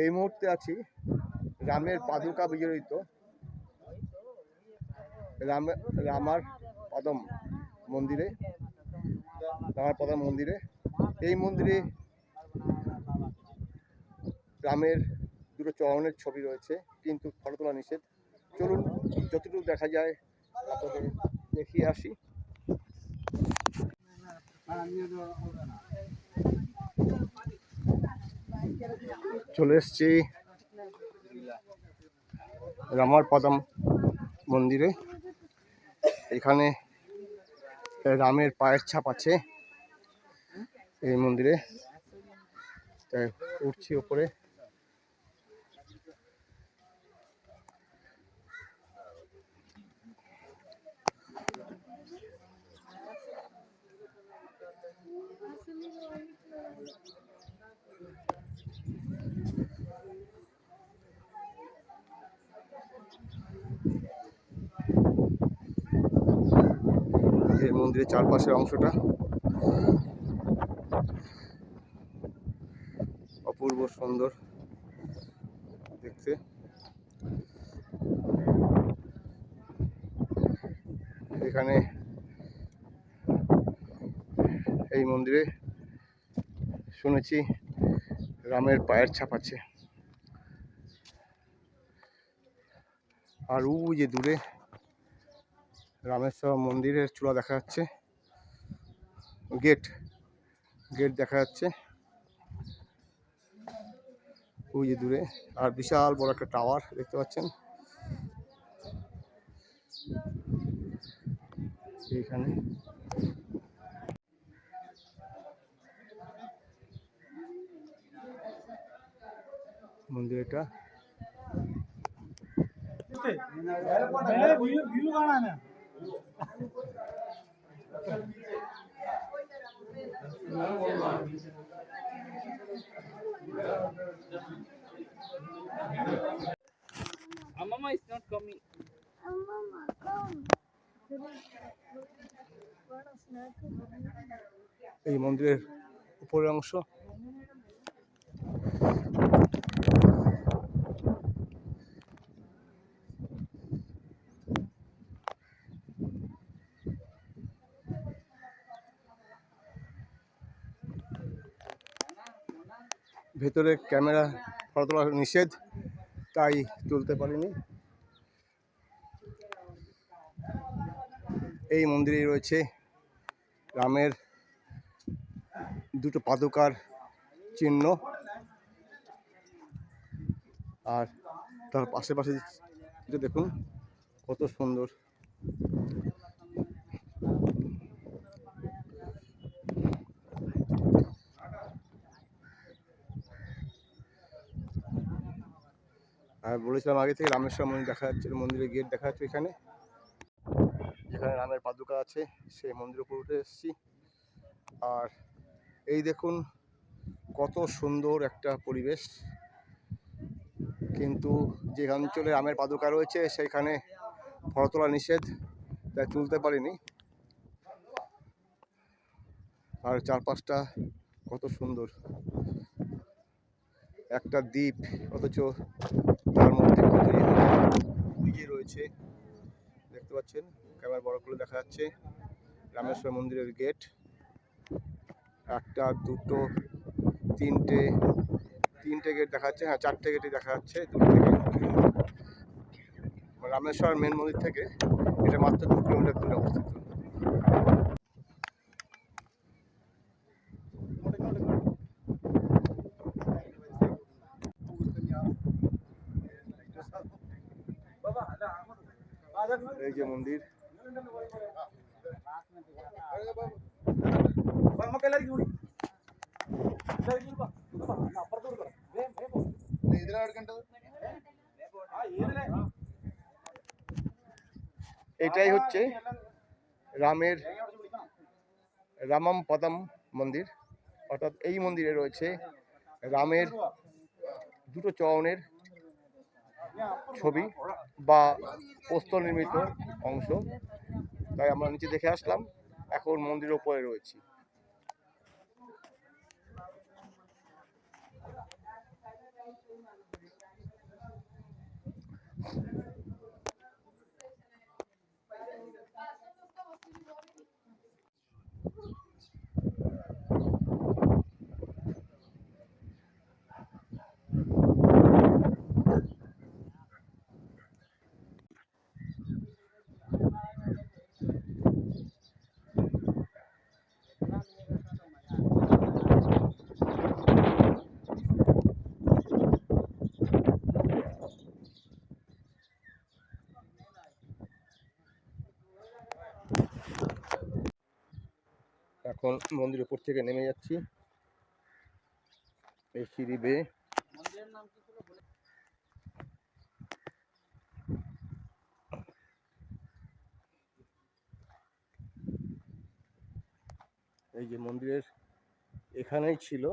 এই মুহূর্তে আছি রামের পাদুকা বিজড়িত রামার পদম মন্দিরে। রামার পদম মন্দিরে, এই মন্দিরে রামের দুটো চরণের ছবি রয়েছে, কিন্তু ফটো তোলা নিষেধ। চলুন যতটুকু দেখা যায় আপনাদের দেখিয়ে আসি। চলে এসছি রামার পদম মন্দিরে। এখানে রামের পায়ের ছাপ আছে এই মন্দিরে, তাই উঠছি ওপরে। এই মন্দিরের চারপাশের অংশটা অপূর্ব সুন্দর দেখতে। এখানে এই মন্দিরে শুনেছি রামের পায়ের ছাপ আছে। আর ওই যে দূরে রামেশ্বর মন্দিরের চূড়া দেখা যাচ্ছে, গেট দেখা যাচ্ছে ওই যে দূরে। আর বিশাল বড় একটা টাওয়ার দেখতে পাচ্ছেন এইখানে। মন্দিরটা Mama is not coming. Mama, come. এই মন্দিরের উপরের অংশ। ভেতরে ক্যামেরা ফটো তোলা নিষেধ, তাই তুলতে পারিনি। এই মন্দিরে রয়েছে রামের দুটো পাদুকার চিহ্ন, আর তার পাশে দেখুন কত সুন্দর। আর বলেছিলাম আগে থেকে রামেশ্বর মন্দির দেখা যাচ্ছে, মন্দিরের গেট দেখা যাচ্ছে এখানে, যেখানে রামের পাদুকা আছে সেই মন্দিরের উপর উঠে এসেছি। আর এই দেখুন কত সুন্দর একটা পরিবেশ, কিন্তু যে অঞ্চলে রামের পাদুকা রয়েছে সেইখানে ফটো তোলা নিষেধ, তাই তুলতে পারিনি। আর চারপাশটা কত সুন্দর, একটা দ্বীপ, অথচ তার মধ্যে কত ইয়ে রয়েছে দেখতে পাচ্ছেন। ক্যামেরা বড় করে দেখা যাচ্ছে রামেশ্বর মন্দিরের গেট। একটা, দুটো, তিনটে গেট দেখা যাচ্ছে। হ্যাঁ, চারটে গেটই দেখা যাচ্ছে দূর থেকে। রামেশ্বর মেন মন্দির থেকে এটা মাত্র 2 কিলোমিটার দূরে অবস্থিত। এই যে মন্দির, এটাই হচ্ছে রামের রামম পদম মন্দির। অর্থাৎ এই মন্দিরে রয়েছে রামের দুটো চরণের ছবি বা প্রস্তর নির্মিত অংশ। তাই আমরা নিচে দেখে আসলাম, এখন মন্দিরের উপরে রয়েছি। এখন মন্দিরের উপর থেকে নেমে যাচ্ছি এই সিঁড়ি বেয়ে। মন্দিরের নাম কি ছিল বলে? এই যে মন্দিরের এখানেই ছিল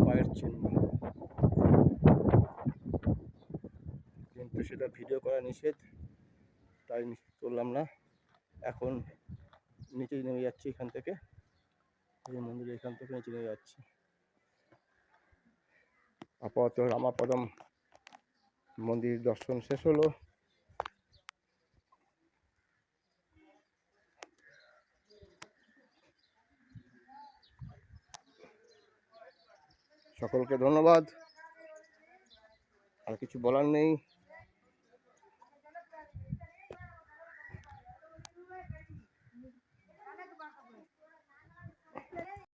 পায়ের চিহ্ন, কিন্তু সেটা ভিডিও করা নিষেধ, তাই করলাম না। এখন নিচেই নেমে যাচ্ছি এখান থেকে, এই মন্দিরের এখান থেকে নিচে নেমে যাচ্ছি। আপাতত রামাপদম মন্দির দর্শন শেষ হলো। সকলকে ধন্যবাদ, আর কিছু বলার নেই।